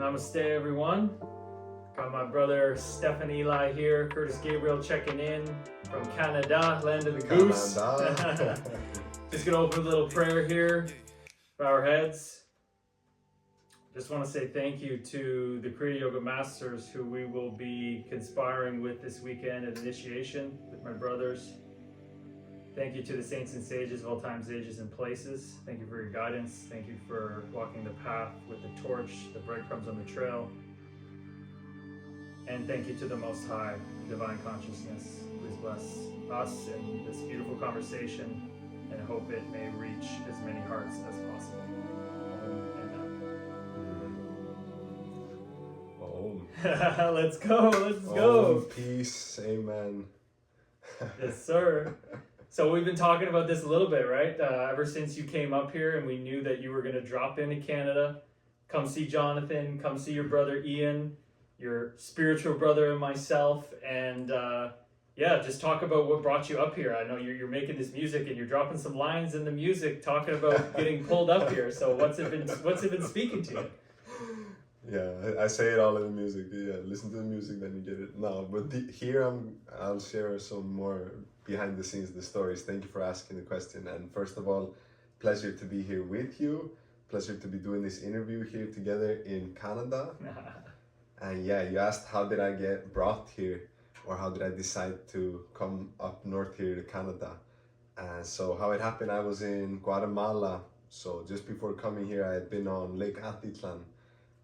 Namaste, everyone. Got my brother Stefa and Eli here. Kurtis Gabriel checking in from Canada, land of the goose. Just gonna open a little prayer here. Bow our heads. Just want to say thank you to the Kriya Yoga Masters who we will be conspiring with this weekend at initiation with my brothers. Thank you to the saints and sages of all times, ages, and places. Thank you for your guidance. Thank you for walking the path with the torch, the breadcrumbs on the trail. And thank you to the Most High, Divine Consciousness. Please bless us in this beautiful conversation, and I hope it may reach as many hearts as possible. Amen. Let's go, let's go. Peace, amen. Yes, sir. So we've been talking about this a little bit, right? Ever since you came up here and we knew that you were going to drop into Canada, come see Jonathan, come see your brother Ian, your spiritual brother and myself, and just talk about what brought you up here. I know you're making this music and you're dropping some lines in the music talking about getting pulled up here. So what's it been speaking to you? Yeah, I say it all in the music. Yeah, listen to the music, then you get it. No, but here I'll share some more behind the scenes, the stories. Thank you for asking the question. And first of all, pleasure to be here with you. Pleasure to be doing this interview here together in Canada. And yeah, you asked how did I get brought here, or how did I decide to come up north here to Canada. And so how it happened, I was in Guatemala. So just before coming here, I had been on Lake Atitlan.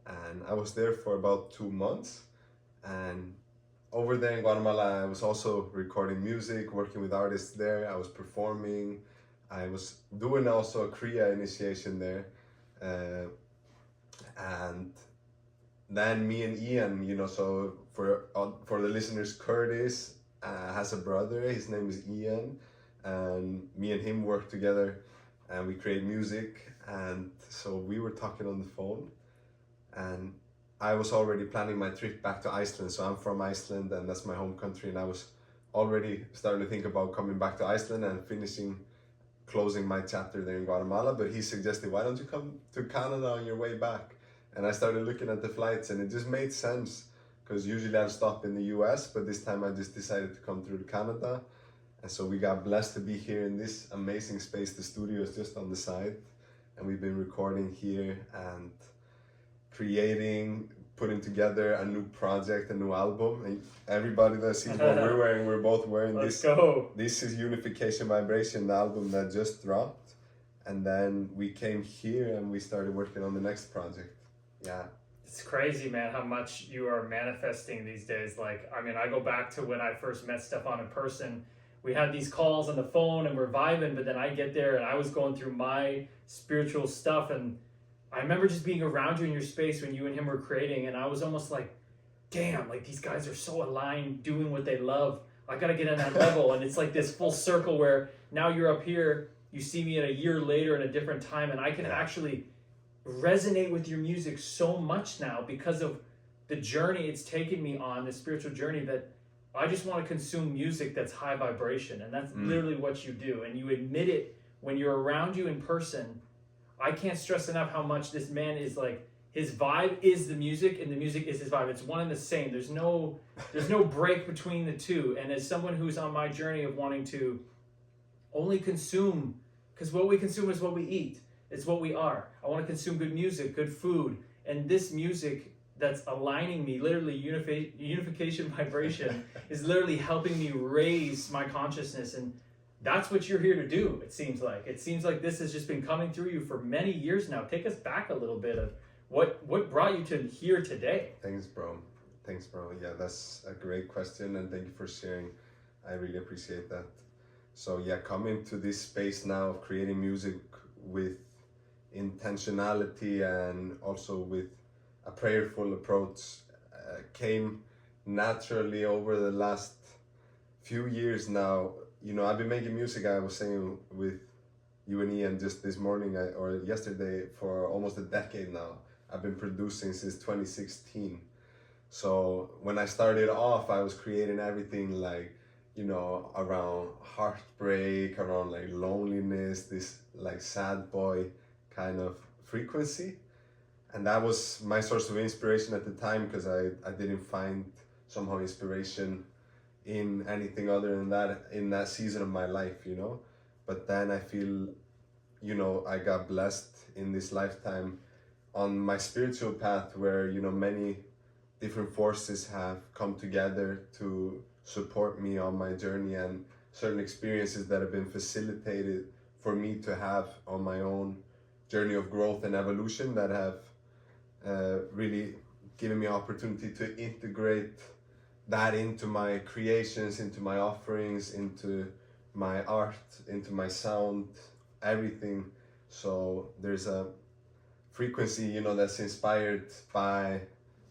And I was there for about 2 months. And over there in Guatemala, I was also recording music, working with artists there. I was performing. I was doing also a Kriya initiation there. And then me and Ian, so for the listeners, Kurtis has a brother. His name is Ian. And me and him work together and we create music. And so we were talking on the phone. And I was already planning my trip back to Iceland. So I'm from Iceland and that's my home country. And I was already starting to think about coming back to Iceland and closing my chapter there in Guatemala. But he suggested, why don't you come to Canada on your way back? And I started looking at the flights and it just made sense. Because usually I'll stop in the US, but this time I just decided to come through to Canada. And so we got blessed to be here in this amazing space. The studio is just on the side. And we've been recording here and creating, putting together a new project, a new album. And everybody that sees what we're wearing, we're both wearing Let's this. Go. This is Unification Vibration, the album that just dropped. And then we came here and we started working on the next project. Yeah. It's crazy, man, how much you are manifesting these days. Like, I mean, I go back to when I first met Stefan in person. We had these calls on the phone and we're vibing, but then I get there and I was going through my spiritual stuff, and I remember just being around you in your space when you and him were creating, and I was almost like, damn, like these guys are so aligned doing what they love. I gotta get on that level. And it's like this full circle where now you're up here, you see me at a year later in a different time, and I can actually resonate with your music so much now because of the journey it's taken me on, the spiritual journey, that I just want to consume music that's high vibration. And that's literally what you do. And you admit it when you're around you in person. I can't stress enough how much this man is like, his vibe is the music and the music is his vibe. It's one and the same. There's no break between the two. And as someone who's on my journey of wanting to only consume, because what we consume is what we eat. It's what we are. I want to consume good music, good food. And this music that's aligning me, literally unification vibration, is literally helping me raise my consciousness. And that's what you're here to do, it seems like. It seems like this has just been coming through you for many years now. Take us back a little bit of what brought you to here today. Thanks, bro. Yeah, that's a great question, and thank you for sharing. I really appreciate that. So yeah, coming to this space now of creating music with intentionality and also with a prayerful approach came naturally over the last few years now. I've been making music, I was saying with you and Ian just this morning or yesterday, for almost a decade now. I've been producing since 2016. So when I started off, I was creating everything like, around heartbreak, around like loneliness, this like sad boy kind of frequency. and that was my source of inspiration at the time, because I didn't find somehow inspiration in anything other than that in that season of my life, you know. But then I feel, you know, I got blessed in this lifetime on my spiritual path, where, you know, many different forces have come together to support me on my journey, and certain experiences that have been facilitated for me to have on my own journey of growth and evolution, that have really given me opportunity to integrate that into my creations, into my offerings, into my art, into my sound, everything. So there's a frequency, you know, that's inspired by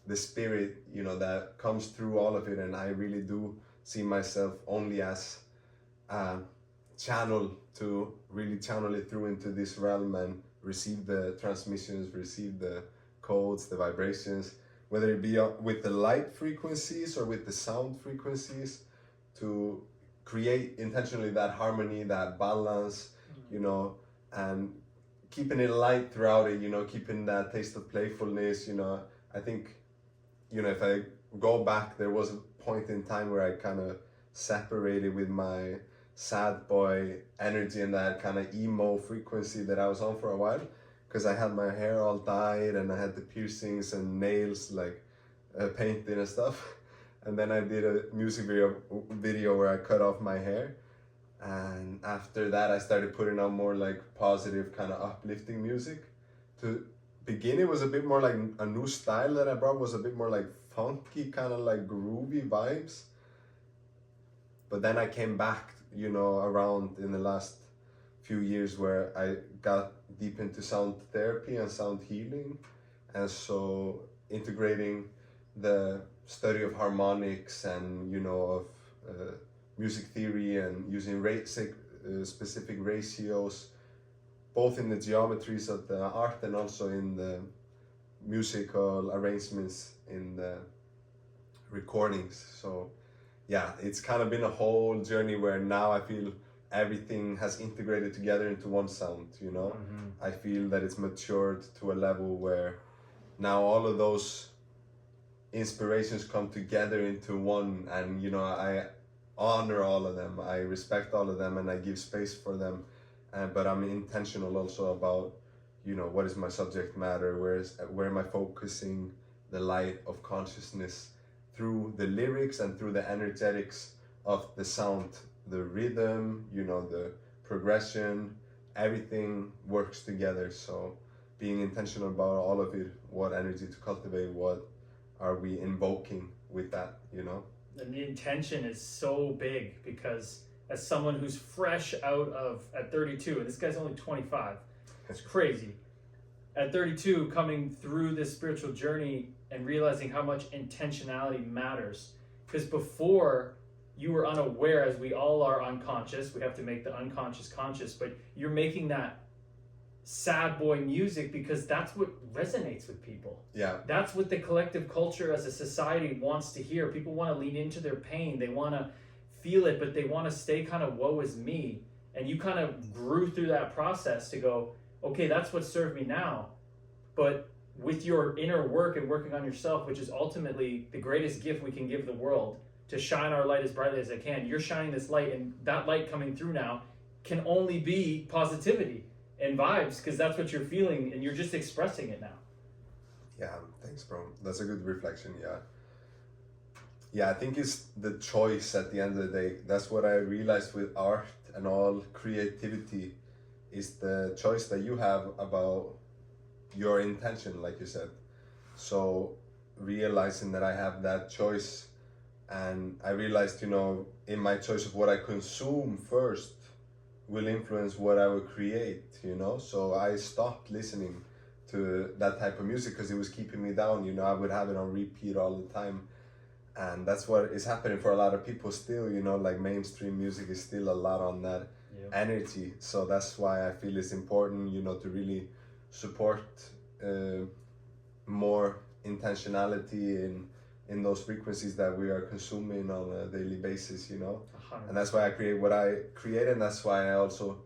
the spirit, you know, that comes through all of it. And I really do see myself only as a channel to really channel it through into this realm and receive the transmissions, receive the codes, the vibrations, whether it be with the light frequencies or with the sound frequencies, to create intentionally that harmony, that balance, you know, and keeping it light throughout it, you know, keeping that taste of playfulness, you know. I think, you know, if I go back, there was a point in time where I kind of separated with my sad boy energy and that kind of emo frequency that I was on for a while, because I had my hair all dyed and I had the piercings and nails like painted and stuff. And then I did a music video where I cut off my hair, and after that I started putting out more like positive kind of uplifting music. To begin, it was a bit more like a new style that I brought, was a bit more like funky, kind of like groovy vibes. But then I came back, you know, around in the last few years, where I got deep into sound therapy and sound healing, and so integrating the study of harmonics and, you know, of music theory, and using specific ratios, both in the geometries of the art and also in the musical arrangements in the recordings. So yeah, it's kind of been a whole journey where now I feel everything has integrated together into one sound, you know. I feel that it's matured to a level where now all of those inspirations come together into one, and, you know, I honor all of them, I respect all of them, and I give space for them. But I'm intentional also about, you know, what is my subject matter, where am I focusing the light of consciousness through the lyrics and through the energetics of the sound, the rhythm, you know, the progression, everything works together. So being intentional about all of it, what energy to cultivate, what are we invoking with that, you know? And the intention is so big, because as someone who's fresh out of, at 32, and this guy's only 25, it's crazy. At 32, coming through this spiritual journey and realizing how much intentionality matters. Because before, you were unaware, as we all are unconscious, we have to make the unconscious conscious, but you're making that sad boy music because that's what resonates with people. Yeah. That's what the collective culture as a society wants to hear. People want to lean into their pain. They want to feel it, but they want to stay kind of woe is me. And you kind of grew through that process to go, okay, that's what served me now. But with your inner work and working on yourself, which is ultimately the greatest gift we can give the world, to shine our light as brightly as I can, you're shining this light, and that light coming through now can only be positivity and vibes, because that's what you're feeling, and you're just expressing it now. Yeah, thanks, bro. That's a good reflection. Yeah, I think it's the choice at the end of the day. That's what I realized with art and all creativity, is the choice that you have about your intention, like you said. So realizing that I have that choice, and I realized, you know, in my choice of what I consume first will influence what I will create, you know. So I stopped listening to that type of music because it was keeping me down, you know. I would have it on repeat all the time, and that's what is happening for a lot of people still, you know. Like mainstream music is still a lot on that energy. So that's why I feel it's important, you know, to really support more intentionality in those frequencies that we are consuming on a daily basis, you know. 100%. And that's why I create what I create, and that's why I also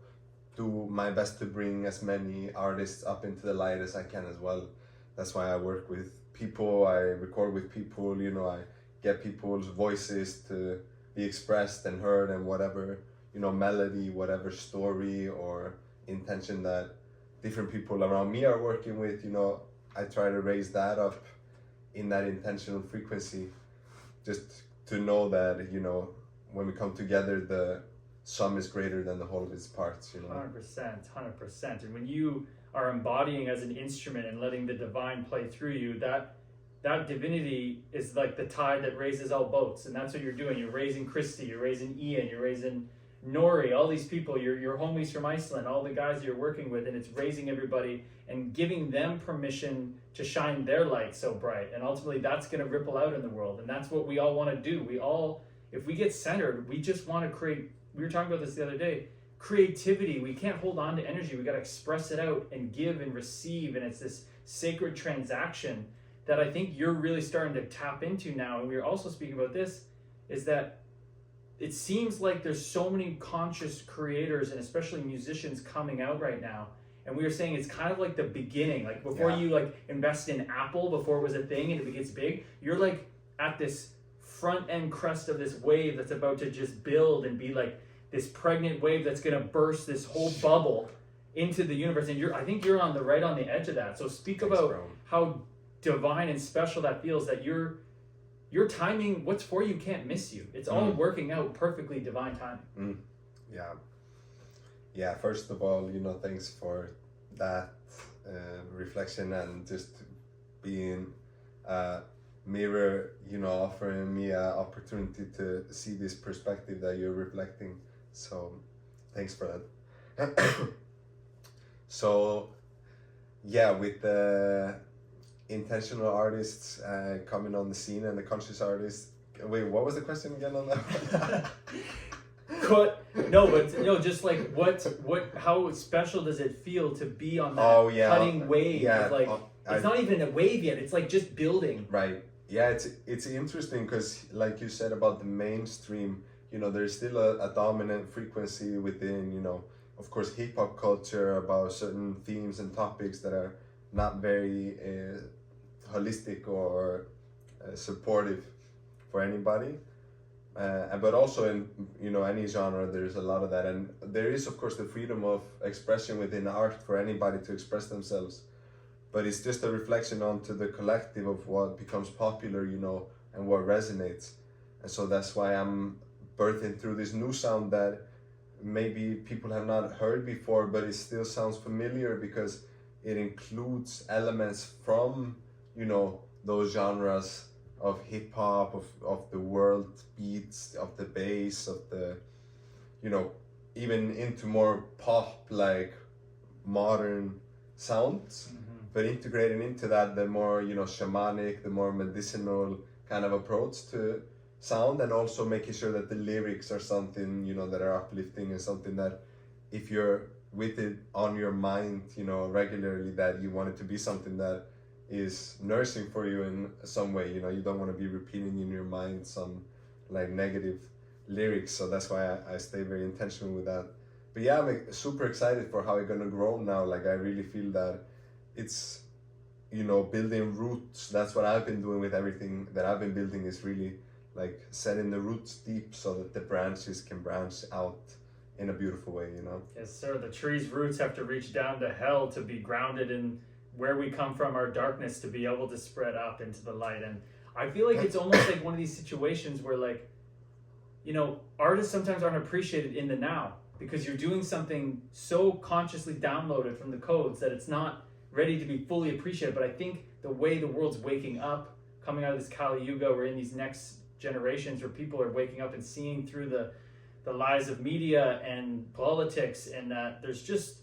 do my best to bring as many artists up into the light as I can as well. that's why I work with people, I record with people, you know, I get people's voices to be expressed and heard, and whatever, you know, melody, whatever story or intention that different people around me are working with, you know, I try to raise that up in that intentional frequency, just to know that, you know, when we come together, the sum is greater than the whole of its parts, you know. 100%. And when you are embodying as an instrument and letting the divine play through you, that divinity is like the tide that raises all boats. And that's what you're doing. You're raising Christy, you're raising Ian, you're raising Nori, all these people, your homies from Iceland, all the guys you're working with, and it's raising everybody and giving them permission to shine their light so bright. And ultimately that's going to ripple out in the world. And that's what we all want to do. We all, if we get centered, we just want to create. We were talking about this the other day. Creativity, we can't hold on to energy. We got to express it out and give and receive. And it's this sacred transaction that I think you're really starting to tap into now. And we were also speaking about this, is that it seems like there's so many conscious creators and especially musicians coming out right now. And we were saying it's kind of like the beginning, like before you like invest in Apple, before it was a thing and it gets big, you're like at this front end crest of this wave that's about to just build and be like this pregnant wave that's going to burst this whole bubble into the universe. And I think you're on the edge of that. So speak about how divine and special that feels, that your timing, what's for you can't miss you. It's all working out perfectly, divine timing. Yeah, first of all, you know, thanks for that reflection and just being mirror, you know, offering me an opportunity to see this perspective that you're reflecting. So thanks for that. So yeah, with the intentional artists coming on the scene and the conscious artists, wait, what was the question again on that? Just like how special does it feel to be on that cutting wave? Yeah, like it's not even a wave yet, it's like just building. Right. Yeah, it's interesting because like you said about the mainstream, you know, there's still a dominant frequency within, you know, of course, hip hop culture about certain themes and topics that are not very holistic or supportive for anybody. But also in, you know, any genre, there's a lot of that. And there is, of course, the freedom of expression within art for anybody to express themselves. But it's just a reflection onto the collective of what becomes popular, you know, and what resonates. And so that's why I'm birthing through this new sound that maybe people have not heard before, but it still sounds familiar because it includes elements from, you know, those genres of hip hop, of the world beats, of the bass, of the, you know, even into more pop, like modern sounds, but integrating into that the more, you know, shamanic, the more medicinal kind of approach to sound, and also making sure that the lyrics are something, you know, that are uplifting and something that if you're with it on your mind, you know, regularly, that you want it to be something that is nourishing for you in some way. You know, you don't want to be repeating in your mind some like negative lyrics. So that's why I stay very intentional with that. But yeah, I'm super excited for how it's gonna grow now. Like I really feel that it's, you know, building roots. That's what I've been doing with everything that I've been building, is really like setting the roots deep so that the branches can branch out in a beautiful way, you know? Yes, sir. The tree's roots have to reach down to hell to be grounded in where we come from, our darkness, to be able to spread up into the light. And I feel like it's almost like one of these situations where, like, you know, artists sometimes aren't appreciated in the now because you're doing something so consciously downloaded from the codes that it's not ready to be fully appreciated. But I think the way the world's waking up, coming out of this Kali Yuga, we're in these next generations where people are waking up and seeing through the lies of media and politics, and that there's just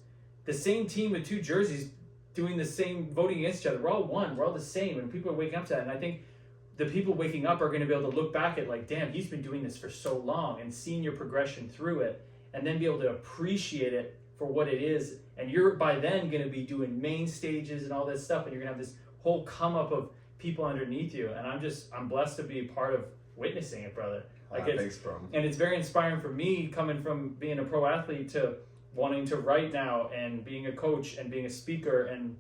the same team with two jerseys doing the same, voting against each other. We're all one, we're all the same, and people are waking up to that. And I think the people waking up are going to be able to look back at, like, damn, he's been doing this for so long, and seeing your progression through it, and then be able to appreciate it for what it is. And you're by then going to be doing main stages and all this stuff, and you're going to have this whole come up of people underneath you. And I'm blessed to be a part of witnessing it, brother. Like thanks, bro. And it's very inspiring for me, coming from being a pro athlete to wanting to write now and being a coach and being a speaker and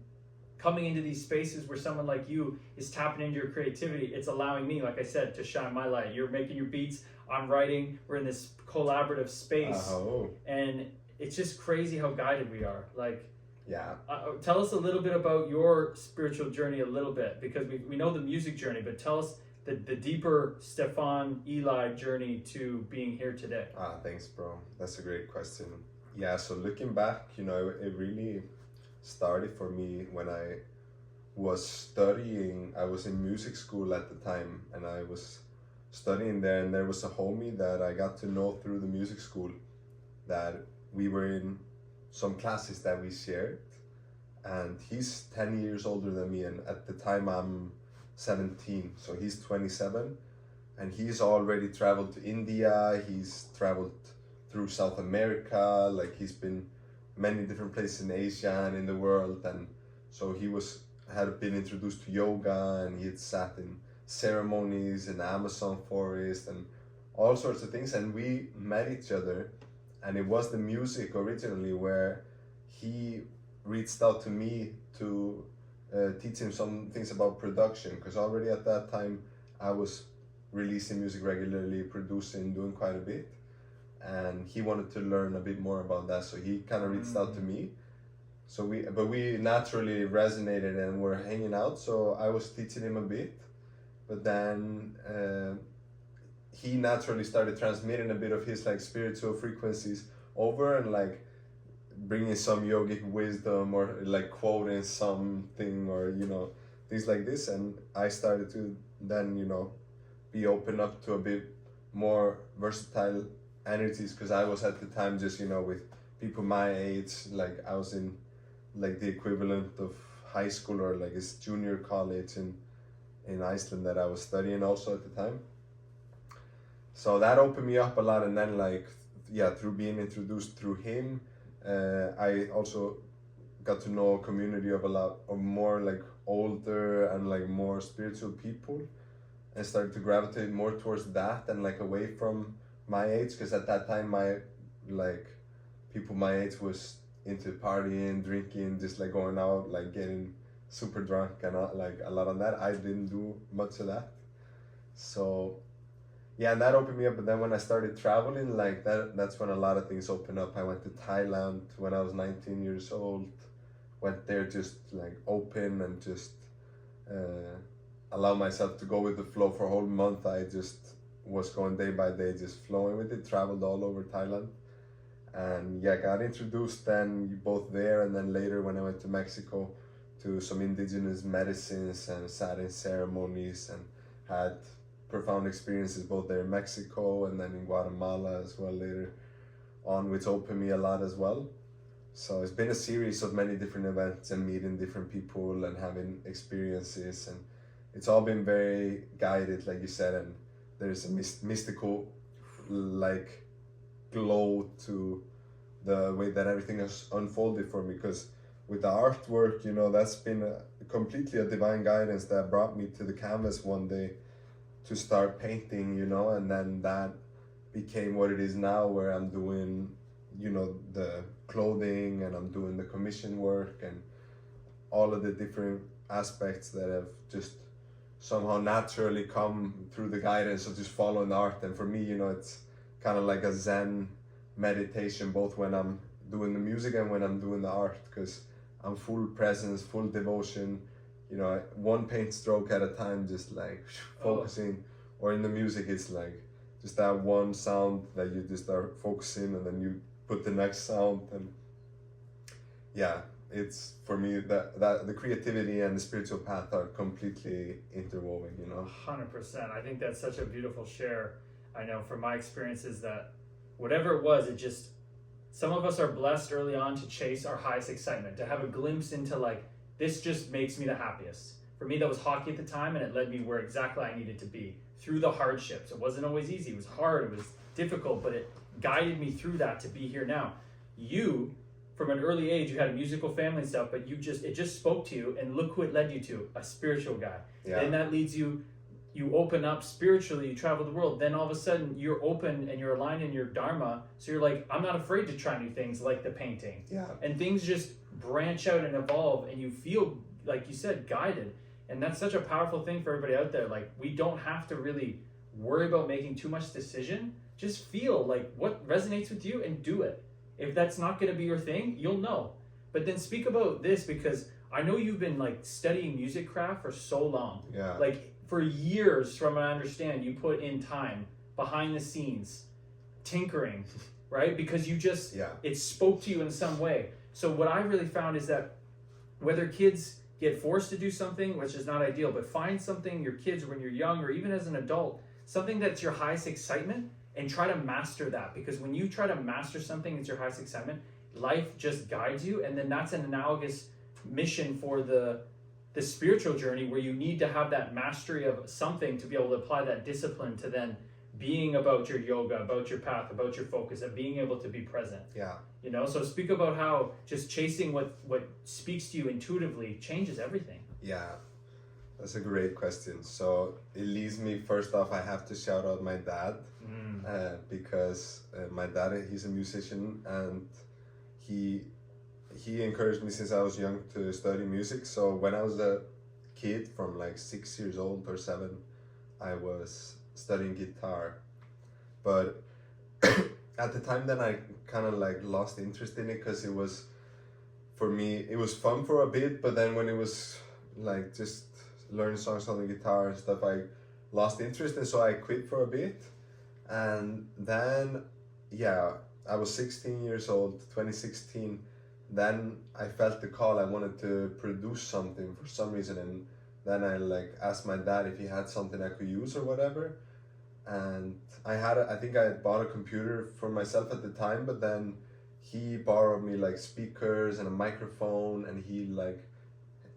coming into these spaces where someone like you is tapping into your creativity, it's allowing me, like I said, to shine my light. You're making your beats, I'm writing, we're in this collaborative space, and it's just crazy how guided we are. Like, yeah. Tell us a little bit about your spiritual journey a little bit, because we know the music journey, but tell us the deeper Stefan Eli journey to being here today. Thanks, bro. That's a great question. Yeah, so looking back, you know, it really started for me when I was studying. I was in music school at the time, and I was studying there, and there was a homie that I got to know through the music school, that we were in some classes that we shared, and he's 10 years older than me, and at the time I'm 17, so he's 27, and he's already traveled to India, he's traveled through South America, like he's been many different places in Asia and in the world, and so he had been introduced to yoga, and he had sat in ceremonies in the Amazon forest and all sorts of things, and we met each other, and it was the music originally where he reached out to me to teach him some things about production, because already at that time I was releasing music regularly, producing, doing quite a bit, and he wanted to learn a bit more about that, so he kind of reached out to me. So we naturally resonated and were hanging out, so I was teaching him a bit, but then he naturally started transmitting a bit of his like spiritual frequencies over, and like bringing some yogic wisdom or like quoting something, or you know, things like this, and I started to then, you know, be open up to a bit more versatile energies, because I was at the time just, you know, with people my age, like I was in like the equivalent of high school, or like it's junior college in Iceland that I was studying also at the time. So that opened me up a lot, and then like, yeah, through being introduced through him, I also got to know a community of a lot of more like older and like more spiritual people, and started to gravitate more towards that and like away from my age, because at that time my like people my age was into partying, drinking, just like going out, like getting super drunk and like a lot of that. I didn't do much of that. So yeah, and that opened me up. But then when I started traveling, like that's when a lot of things opened up. I went to Thailand when I was 19 years old, went there just like open and just allow myself to go with the flow for a whole month. I just was going day by day, just flowing with it, traveled all over Thailand. And yeah, got introduced then both there, and then later when I went to Mexico to some indigenous medicines and sat in ceremonies and had profound experiences both there in Mexico and then in Guatemala as well later on, which opened me a lot as well. So it's been a series of many different events and meeting different people and having experiences, and it's all been very guided, like you said, and there's a mystical like glow to the way that everything has unfolded for me, because with the artwork, you know, that's been completely a divine guidance that brought me to the canvas one day to start painting, you know, and then that became what it is now, where I'm doing, you know, the clothing, and I'm doing the commission work and all of the different aspects that have just somehow naturally come through the guidance of just following the art. And for me, you know, it's kind of like a Zen meditation, both when I'm doing the music and when I'm doing the art, because I'm full presence, full devotion, you know, one paint stroke at a time, just like focusing. Or in the music, it's like just that one sound that you just are focusing, and then you put the next sound. And yeah, it's for me that the creativity and the spiritual path are completely interwoven, you know. 100%. I think that's such a beautiful share. I know from my experiences that whatever it was, it just, some of us are blessed early on to chase our highest excitement, to have a glimpse into like, this just makes me the happiest. For me, that was hockey at the time, and it led me where exactly I needed to be through the hardships. It wasn't always easy. It was hard. It was difficult, but it guided me through that to be here now. You, from an early age, you had a musical family and stuff, but it just spoke to you, and look who it led you to, a spiritual guy. Yeah. Then that leads you open up spiritually, you travel the world, then all of a sudden you're open and you're aligned in your dharma, so you're like, I'm not afraid to try new things like the painting. Yeah. And things just branch out and evolve, and you feel like you said, guided. And that's such a powerful thing for everybody out there. Like, we don't have to really worry about making too much decision. Just feel like what resonates with you and do it. If that's not going to be your thing, you'll know. But then speak about this, because I know you've been like studying music craft for so long. Yeah. Like for years, from what I understand, you put in time behind the scenes, tinkering, right? Because you just, it spoke to you in some way. So what I really found is that whether kids get forced to do something, which is not ideal, but find something, your kids, when you're young or even as an adult, something that's your highest excitement, and try to master that. Because when you try to master something that's your highest excitement, life just guides you. And then that's an analogous mission for the spiritual journey, where you need to have that mastery of something to be able to apply that discipline to then being about your yoga, about your path, about your focus, and being able to be present. Yeah. You know, so speak about how just chasing what speaks to you intuitively changes everything. Yeah, that's a great question. So it leads me, first off, I have to shout out my dad, because my dad, he's a musician, and he encouraged me since I was young to study music. So when I was a kid, from like 6 years old or 7, I was studying guitar. But at the time then I kind of like lost interest in it, because it was, for me, it was fun for a bit, but then when it was like just learning songs on the guitar and stuff, I lost interest, and so I quit for a bit. And then, I was 16 years old, 2016, then I felt the call. I wanted to produce something for some reason, and then I like asked my dad if he had something I could use or whatever. And I think I had bought a computer for myself at the time, but then he borrowed me like speakers and a microphone, and he like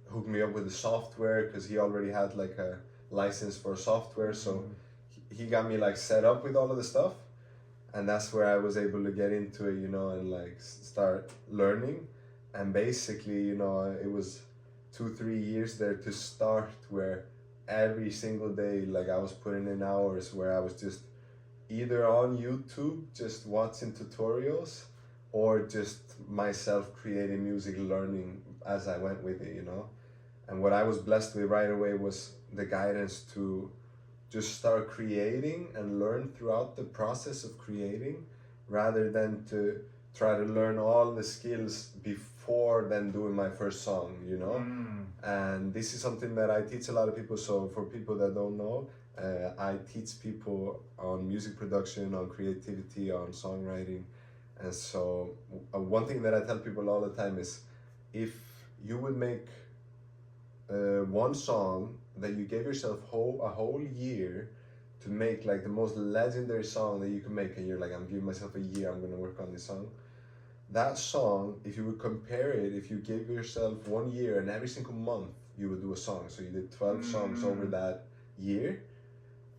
hooked me up with the software, because he already had like a license for software. So he got me like set up with all of the stuff, and that's where I was able to get into it, you know, and like start learning. And basically, you know, it was 2-3 years there to start, where every single day, like I was putting in hours, where I was just either on YouTube just watching tutorials, or just myself creating music, learning as I went with it, you know. And what I was blessed with right away was the guidance to just start creating and learn throughout the process of creating, rather than to try to learn all the skills before then doing my first song, you know. And this is something that I teach a lot of people. So for people that don't know, I teach people on music production, on creativity, on songwriting. And so one thing that I tell people all the time is, if you would make one song that you gave yourself a whole year to make, like the most legendary song that you can make, and you're like, I'm giving myself a year, I'm gonna work on this song. That song, if you would compare it, if you gave yourself 1 year and every single month you would do a song, so you did 12 songs over that year,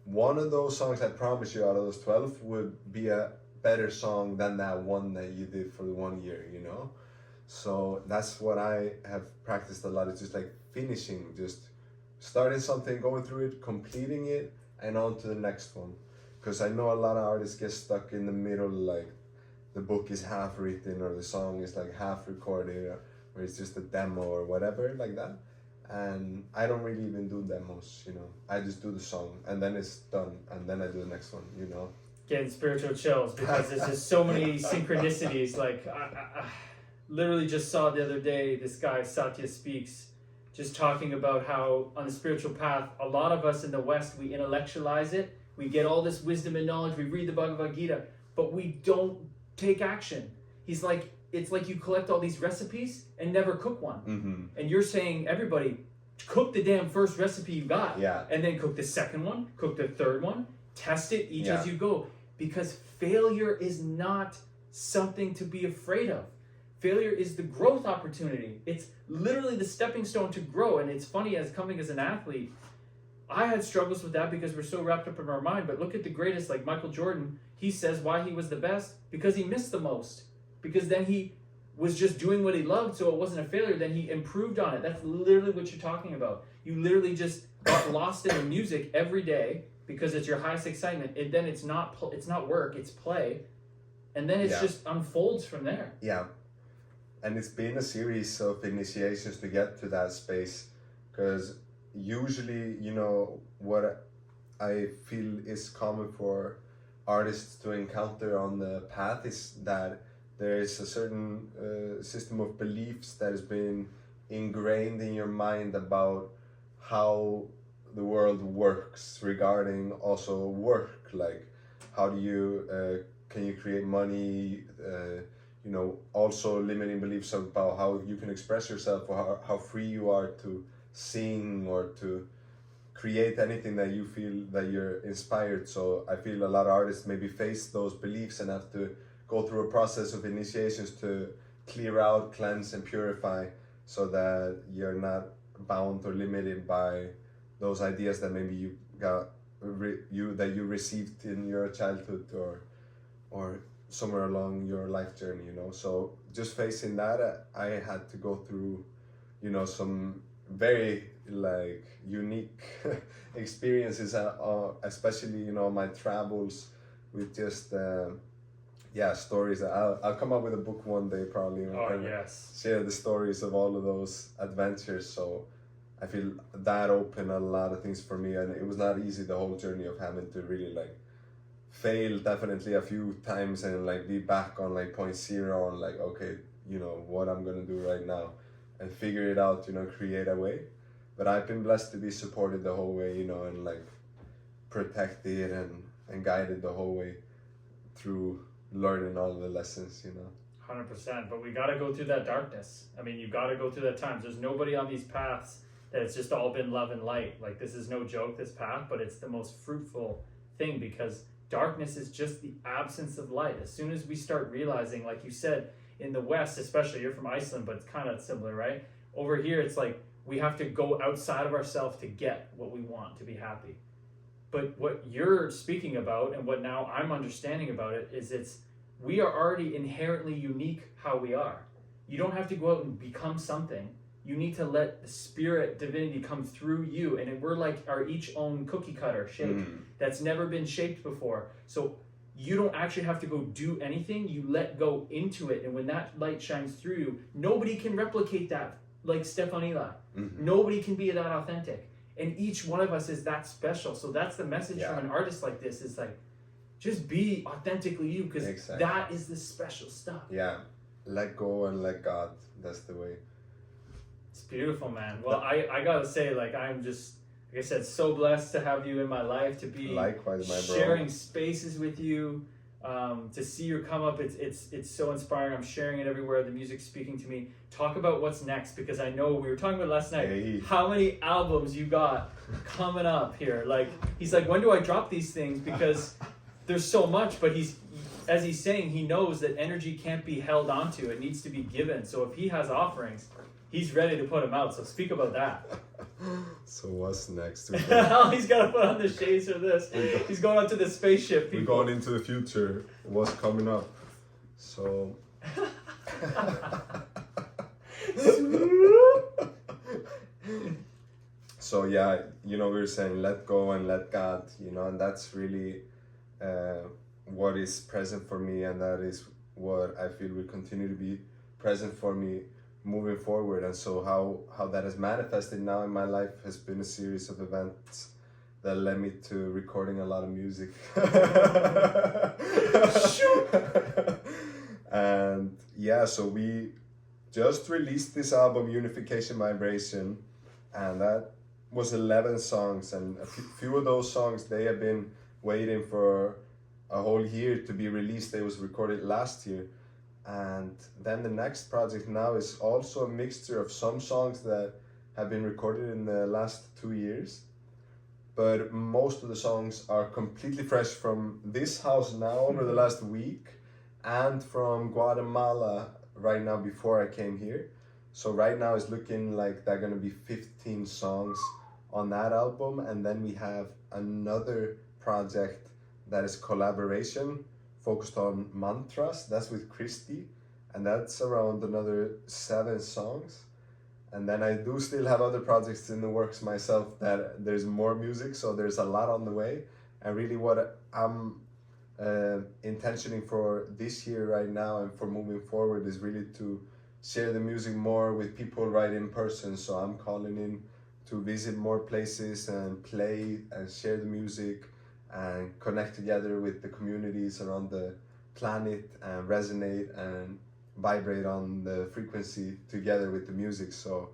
one of those songs, I promise you, out of those 12 would be a better song than that one that you did for the 1 year, you know? So that's what I have practiced a lot. It's just like finishing, just starting something, going through it, completing it, and on to the next one. Because I know a lot of artists get stuck in the middle, like the book is half written, or the song is like half recorded, or it's just a demo or whatever like that. And I don't really even do demos, you know. I just do the song, and then it's done, and then I do the next one, you know. Getting spiritual chills, because there's just so many synchronicities. Like I literally just saw the other day this guy Satya Speaks just talking about how on the spiritual path, a lot of us in the West, we intellectualize it, we get all this wisdom and knowledge, we read the Bhagavad Gita, but we don't take action. He's like, it's like you collect all these recipes and never cook one. And you're saying, everybody, cook the damn first recipe you got, and then cook the second one, cook the third one, test it each as you go. Because failure is not something to be afraid of. Failure is the growth opportunity. It's literally the stepping stone to grow. And it's funny, as coming as an athlete, I had struggles with that because we're so wrapped up in our mind. But look at the greatest, like Michael Jordan. He says why he was the best, because he missed the most. Because then he was just doing what he loved, so it wasn't a failure. Then he improved on it. That's literally what you're talking about. You literally just got lost in the music every day because it's your highest excitement. And then it's not work, it's play. And then it just unfolds from there. Yeah. and it's been a series of initiations to get to that space, because usually, you know, what I feel is common for artists to encounter on the path is that there is a certain system of beliefs that has been ingrained in your mind about how the world works regarding also work, like how do you can you create money, you know, also limiting beliefs about how you can express yourself, or how free you are to sing or to create anything that you feel that you're inspired. So I feel a lot of artists maybe face those beliefs and have to go through a process of initiations to clear out, cleanse, and purify, so that you're not bound or limited by those ideas that maybe you got that you received in your childhood or somewhere along your life journey, you know. So just facing that, I had to go through, you know, some very like unique experiences, especially, you know, my travels with just stories. I'll come up with a book one day probably, and share the stories of all of those adventures. So I feel that opened a lot of things for me, and it was not easy, the whole journey of having to really like fail definitely a few times and like be back on like point zero and like, okay, you know, what I'm gonna do right now, and figure it out, you know, create a way. But I've been blessed to be supported the whole way, you know, and like protected and guided the whole way through learning all the lessons, you know. 100%. But we got to go through that darkness. I mean, you got to go through that times. There's nobody on these paths that it's just all been love and light. Like, this is no joke, this path, but it's the most fruitful thing, because darkness is just the absence of light. As soon as we start realizing, like you said, in the West, especially, you're from Iceland, but it's kind of similar, right? Over here, it's like we have to go outside of ourselves to get what we want, to be happy. But what you're speaking about, and what now I'm understanding about it, is we are already inherently unique how we are. You don't have to go out and become something. You need to let the spirit divinity come through you, and we're like our each own cookie cutter shape that's never been shaped before. So you don't actually have to go do anything. You let go into it, and when that light shines through you, nobody can replicate that like Stefanila. Nobody can be that authentic, and each one of us is that special. So that's the message from an artist like this, is like, just be authentically you, because that is the special stuff. Yeah, let go and let God. That's the way. It's beautiful, man. Well, I gotta say, like, I'm just, like I said, so blessed to have you in my life, to be likewise, my bro, sharing spaces with you, to see your come up. It's so inspiring. I'm sharing it everywhere. The music's speaking to me. Talk about what's next, because I know we were talking about last night how many albums you got coming up here. Like, he's like, when do I drop these things? Because there's so much, but as he's saying, he knows that energy can't be held onto. It needs to be given. So if he has offerings, he's ready to put them out. So speak about that. So what's next? He's got to put on the shades for this. He's going up to the spaceship, people. We're going into the future. What's coming up? So... So yeah, you know, we were saying let go and let God, you know, and that's really what is present for me, and that is what I feel will continue to be present for me moving forward. And so how that has manifested now in my life has been a series of events that led me to recording a lot of music. And yeah, so we just released this album, Unification Vibration, and that was 11 songs, and a few of those songs, they have been waiting for a whole year to be released. They was recorded last year. And then the next project now is also a mixture of some songs that have been recorded in the last 2 years, but most of the songs are completely fresh from this house now over the last week, and from Guatemala right now before I came here. So right now it's looking like they're gonna be 15 songs on that album, and then we have another project that is collaboration focused on mantras. That's with Christy, and that's around another 7 songs. And then I do still have other projects in the works myself that there's more music, so there's a lot on the way. And really what I'm intentioning for this year right now and for moving forward is really to share the music more with people right in person. So I'm calling in to visit more places and play and share the music and connect together with the communities around the planet and resonate and vibrate on the frequency together with the music. So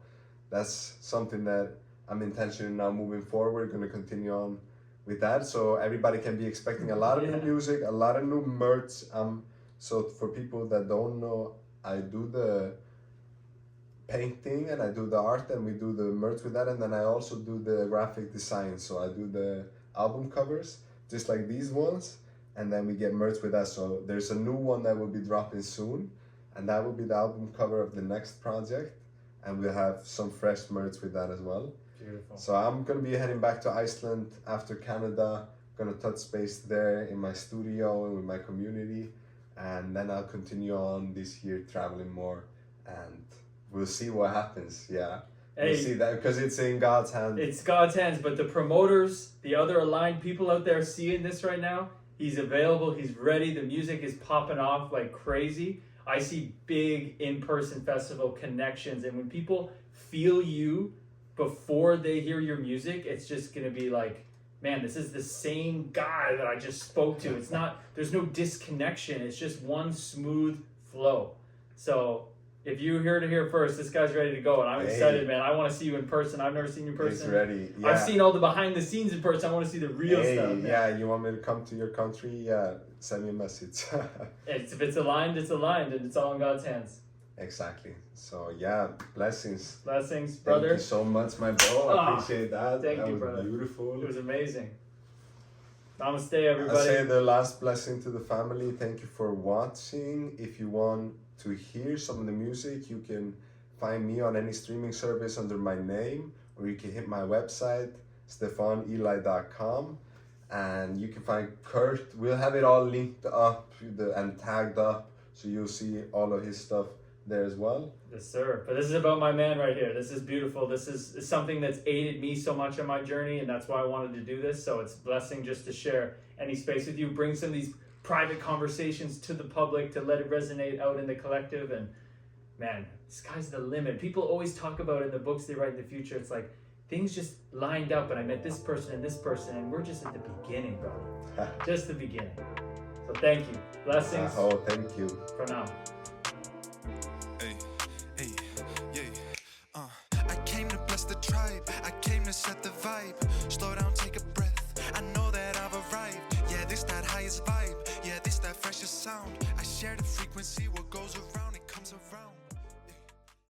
that's something that I'm intentional now moving forward, going to continue on with that. So everybody can be expecting a lot of new music, a lot of new merch. So for people that don't know, I do the painting and I do the art and we do the merch with that, and then I also do the graphic design. So I do the album covers just like these ones, and then we get merch with that. So there's a new one that will be dropping soon, and that will be the album cover of the next project, and we'll have some fresh merch with that as well. Beautiful. So I'm gonna be heading back to Iceland after Canada, gonna touch space there in my studio and with my community, and then I'll continue on this year traveling more, and we'll see what happens. Yeah. Hey, we'll see that because it's in God's hands. It's God's hands, but the promoters, the other aligned people out there seeing this right now, he's available, he's ready, the music is popping off like crazy. I see big in-person festival connections, and when people feel you before they hear your music, it's just gonna be like, man, this is the same guy that I just spoke to. It's not, there's no disconnection, it's just one smooth flow. So if you heard it here first, this guy's ready to go, and I'm excited, man. I want to see you in person. I've never seen you in person. He's ready. Yeah. I've seen all the behind the scenes in person. I want to see the real stuff. Man. Yeah, you want me to come to your country? Yeah, send me a message. If it's aligned, it's aligned, and it's all in God's hands. Exactly. So yeah, blessings. Blessings, brother. Thank you so much, my bro. I appreciate that. Thank you, was brother. Beautiful. It was amazing. Namaste, everybody. I say the last blessing to the family. Thank you for watching. If you want to hear some of the music, you can find me on any streaming service under my name, or you can hit my website, stefaneli.com, and you can find Kurt. We'll have it all linked up and tagged up, so you'll see all of his stuff there as well. Yes, sir. But this is about my man right here. This is beautiful. This is something that's aided me so much on my journey, and that's why I wanted to do this. So it's a blessing just to share any space with you, bring some of these private conversations to the public, to let it resonate out in the collective. And man, sky's the limit. People always talk about in the books they write in the future, it's like things just lined up and I met this person and we're just at the beginning, brother. Just the beginning. So thank you. Blessings. Oh, thank you. For now. I came to bless the tribe. I came to set the vibe. Slow down, take a breath. I know that I've arrived. Yeah, this that highest vibe. Yeah, this that freshest sound. I share the frequency. What goes around, it comes around.